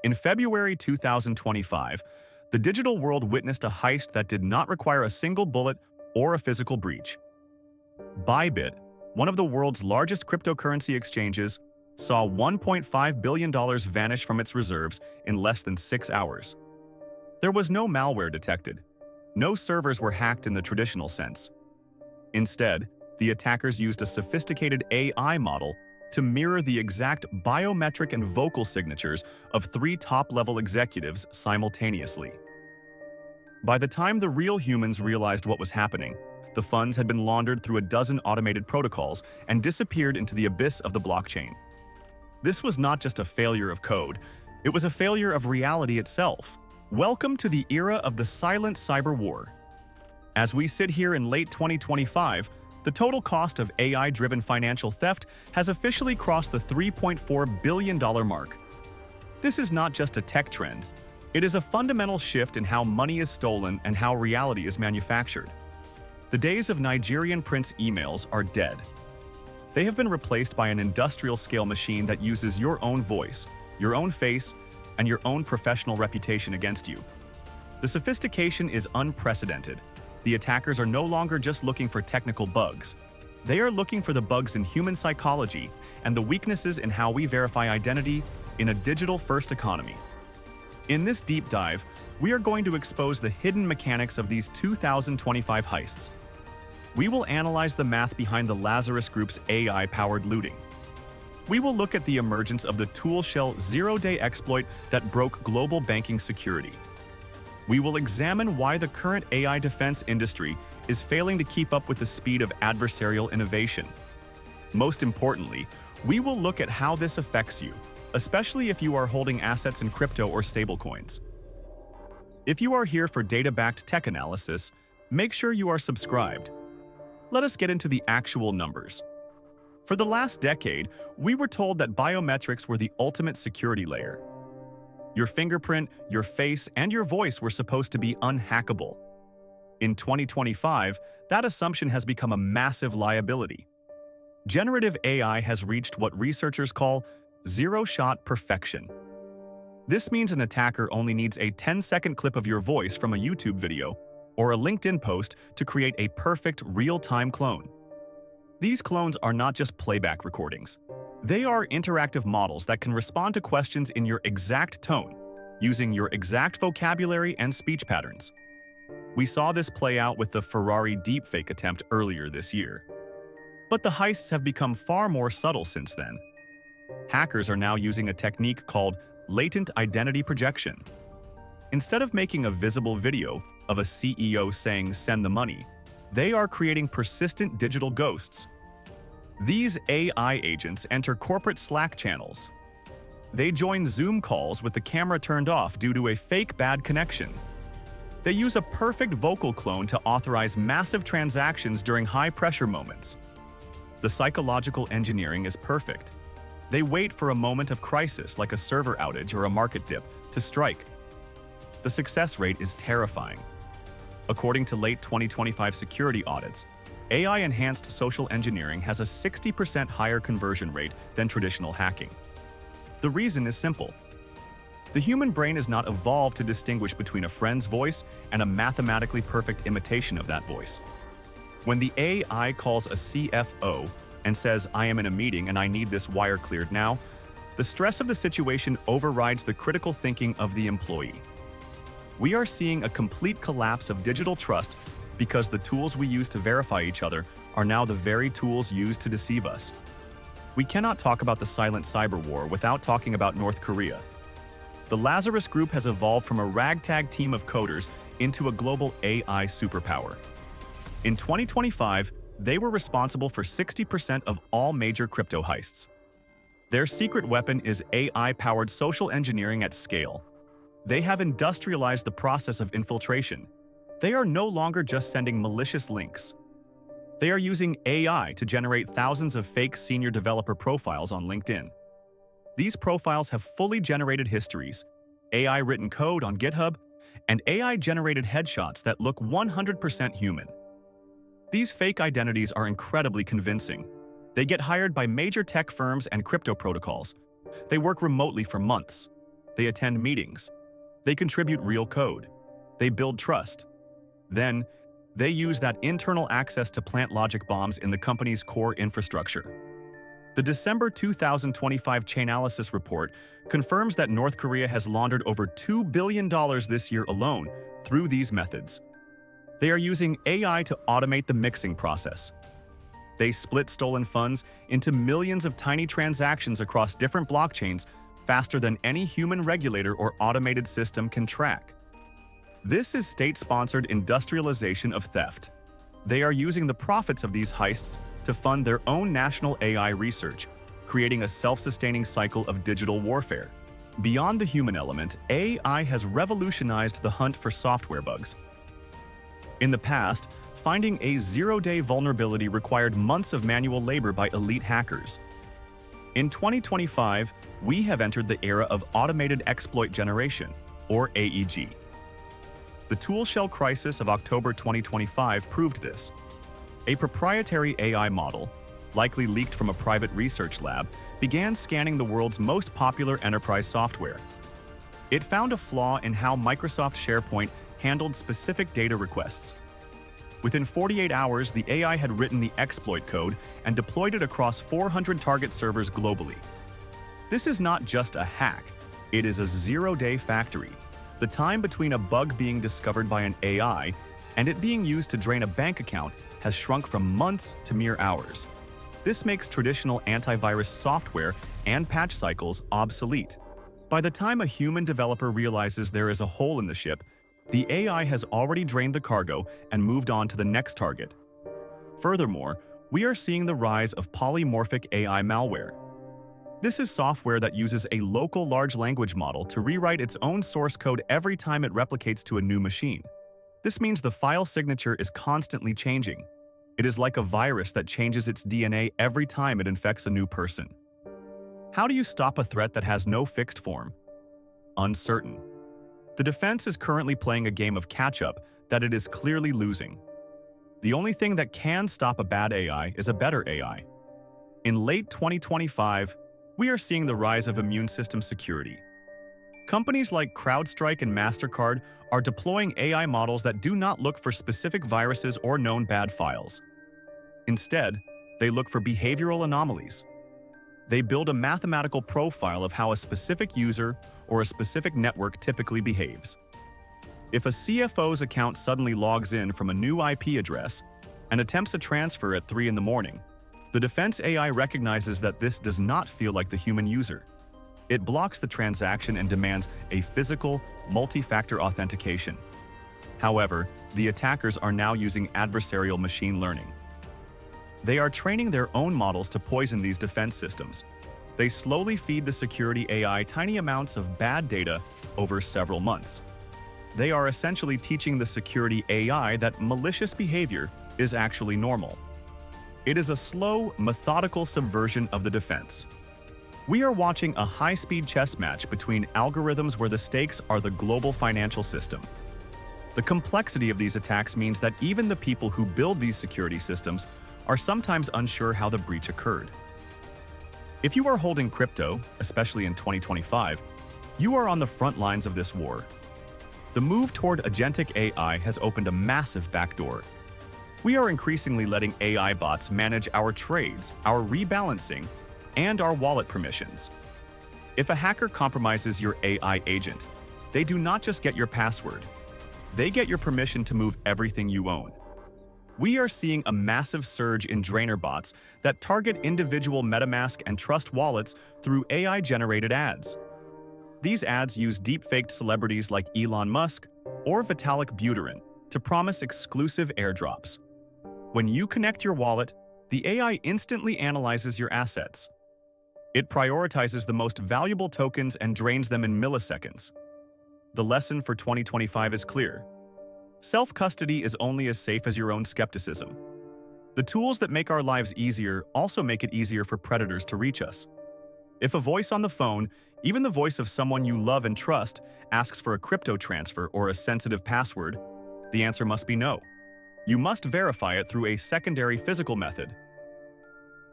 In February 2025, the digital world witnessed a heist that did not require a single bullet or a physical breach. Bybit, one of the world's largest cryptocurrency exchanges, saw $1.5 billion vanish from its reserves in less than 6 hours. There was no malware detected. No servers were hacked in the traditional sense. Instead, the attackers used a sophisticated AI model to mirror the exact biometric and vocal signatures of 3 top-level executives simultaneously. By the time the real humans realized what was happening, the funds had been laundered through a dozen automated protocols and disappeared into the abyss of the blockchain. This was not just a failure of code, it was a failure of reality itself. Welcome to the era of the silent cyber war. As we sit here in late 2025, the total cost of AI-driven financial theft has officially crossed the $3.4 billion mark. This is not just a tech trend. It is a fundamental shift in how money is stolen and how reality is manufactured. The days of Nigerian prince emails are dead. They have been replaced by an industrial-scale machine that uses your own voice, your own face, and your own professional reputation against you. The sophistication is unprecedented. The attackers are no longer just looking for technical bugs. They are looking for the bugs in human psychology and the weaknesses in how we verify identity in a digital-first economy. In this deep dive, we are going to expose the hidden mechanics of these 2025 heists. We will analyze the math behind the Lazarus Group's AI-powered looting. We will look at the emergence of the ToolShell zero-day exploit that broke global banking security. We will examine why the current AI defense industry is failing to keep up with the speed of adversarial innovation. Most importantly, we will look at how this affects you, especially if you are holding assets in crypto or stablecoins. If you are here for data-backed tech analysis, make sure you are subscribed. Let us get into the actual numbers. For the last decade, we were told that biometrics were the ultimate security layer. Your fingerprint, your face, and your voice were supposed to be unhackable. In 2025, that assumption has become a massive liability. Generative AI has reached what researchers call zero-shot perfection. This means an attacker only needs a 10-second clip of your voice from a YouTube video or a LinkedIn post to create a perfect real-time clone. These clones are not just playback recordings. They are interactive models that can respond to questions in your exact tone, using your exact vocabulary and speech patterns. We saw this play out with the Ferrari deepfake attempt earlier this year. But the heists have become far more subtle since then. Hackers are now using a technique called latent identity projection. Instead of making a visible video of a CEO saying, "Send the money," they are creating persistent digital ghosts. These AI agents enter corporate Slack channels. They join Zoom calls with the camera turned off due to a fake bad connection. They use a perfect vocal clone to authorize massive transactions during high-pressure moments. The psychological engineering is perfect. They wait for a moment of crisis like a server outage or a market dip to strike. The success rate is terrifying. According to late 2025 security audits, AI-enhanced social engineering has a 60% higher conversion rate than traditional hacking. The reason is simple. The human brain is not evolved to distinguish between a friend's voice and a mathematically perfect imitation of that voice. When the AI calls a CFO and says, "I am in a meeting and I need this wire cleared now," the stress of the situation overrides the critical thinking of the employee. We are seeing a complete collapse of digital trust because the tools we use to verify each other are now the very tools used to deceive us. We cannot talk about the silent cyber war without talking about North Korea. The Lazarus Group has evolved from a ragtag team of coders into a global AI superpower. In 2025, they were responsible for 60% of all major crypto heists. Their secret weapon is AI-powered social engineering at scale. They have industrialized the process of infiltration. They are no longer just sending malicious links. They are using AI to generate thousands of fake senior developer profiles on LinkedIn. These profiles have fully generated histories, AI-written code on GitHub, and AI-generated headshots that look 100% human. These fake identities are incredibly convincing. They get hired by major tech firms and crypto protocols. They work remotely for months. They attend meetings. They contribute real code. They build trust. Then, they use that internal access to plant logic bombs in the company's core infrastructure. The December 2025 Chainalysis report confirms that North Korea has laundered over $2 billion this year alone through these methods. They are using AI to automate the mixing process. They split stolen funds into millions of tiny transactions across different blockchains faster than any human regulator or automated system can track. This is state-sponsored industrialization of theft. They are using the profits of these heists to fund their own national AI research, creating a self-sustaining cycle of digital warfare. Beyond the human element, AI has revolutionized the hunt for software bugs. In the past, finding a zero-day vulnerability required months of manual labor by elite hackers. In 2025, we have entered the era of automated exploit generation, or AEG. The ToolShell crisis of October 2025 proved this. A proprietary AI model, likely leaked from a private research lab, began scanning the world's most popular enterprise software. It found a flaw in how Microsoft SharePoint handled specific data requests. Within 48 hours, the AI had written the exploit code and deployed it across 400 target servers globally. This is not just a hack, it is a zero-day factory. The time between a bug being discovered by an AI and it being used to drain a bank account has shrunk from months to mere hours. This makes traditional antivirus software and patch cycles obsolete. By the time a human developer realizes there is a hole in the ship, the AI has already drained the cargo and moved on to the next target. Furthermore, we are seeing the rise of polymorphic AI malware. This is software that uses a local large language model to rewrite its own source code every time it replicates to a new machine. This means the file signature is constantly changing. It is like a virus that changes its DNA every time it infects a new person. How do you stop a threat that has no fixed form? Uncertain. The defense is currently playing a game of catch-up that it is clearly losing. The only thing that can stop a bad AI is a better AI. In late 2025, we are seeing the rise of immune system security. Companies like CrowdStrike and MasterCard are deploying AI models that do not look for specific viruses or known bad files. Instead, they look for behavioral anomalies. They build a mathematical profile of how a specific user or a specific network typically behaves. If a CFO's account suddenly logs in from a new IP address and attempts a transfer at 3 in the morning, the defense AI recognizes that this does not feel like the human user. It blocks the transaction and demands a physical, multi-factor authentication. However, the attackers are now using adversarial machine learning. They are training their own models to poison these defense systems. They slowly feed the security AI tiny amounts of bad data over several months. They are essentially teaching the security AI that malicious behavior is actually normal. It is a slow, methodical subversion of the defense. We are watching a high-speed chess match between algorithms where the stakes are the global financial system. The complexity of these attacks means that even the people who build these security systems are sometimes unsure how the breach occurred. If you are holding crypto, especially in 2025, you are on the front lines of this war. The move toward agentic AI has opened a massive backdoor. We are increasingly letting AI bots manage our trades, our rebalancing, and our wallet permissions. If a hacker compromises your AI agent, they do not just get your password. They get your permission to move everything you own. We are seeing a massive surge in drainer bots that target individual MetaMask and Trust wallets through AI-generated ads. These ads use deep-faked celebrities like Elon Musk or Vitalik Buterin to promise exclusive airdrops. When you connect your wallet, the AI instantly analyzes your assets. It prioritizes the most valuable tokens and drains them in milliseconds. The lesson for 2025 is clear. Self-custody is only as safe as your own skepticism. The tools that make our lives easier also make it easier for predators to reach us. If a voice on the phone, even the voice of someone you love and trust, asks for a crypto transfer or a sensitive password, the answer must be no. You must verify it through a secondary physical method.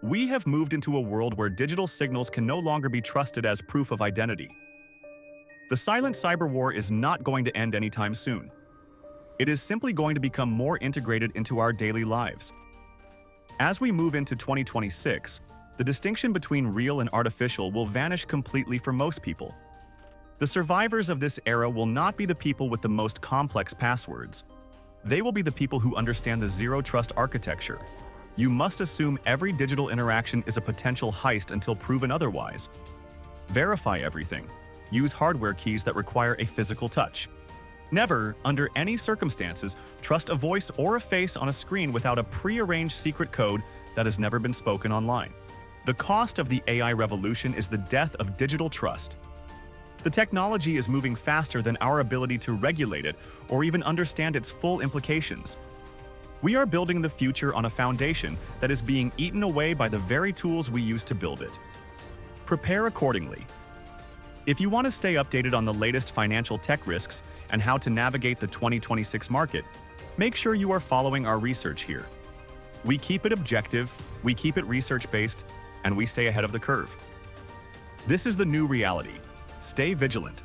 We have moved into a world where digital signals can no longer be trusted as proof of identity. The silent cyber war is not going to end anytime soon. It is simply going to become more integrated into our daily lives. As we move into 2026, the distinction between real and artificial will vanish completely for most people. The survivors of this era will not be the people with the most complex passwords. They will be the people who understand the zero-trust architecture. You must assume every digital interaction is a potential heist until proven otherwise. Verify everything. Use hardware keys that require a physical touch. Never, under any circumstances, trust a voice or a face on a screen without a pre-arranged secret code that has never been spoken online. The cost of the AI revolution is the death of digital trust. The technology is moving faster than our ability to regulate it or even understand its full implications. We are building the future on a foundation that is being eaten away by the very tools we use to build it. Prepare accordingly. If you want to stay updated on the latest financial tech risks and how to navigate the 2026 market, make sure you are following our research here. We keep it objective, we keep it research-based, and we stay ahead of the curve. This is the new reality. Stay vigilant.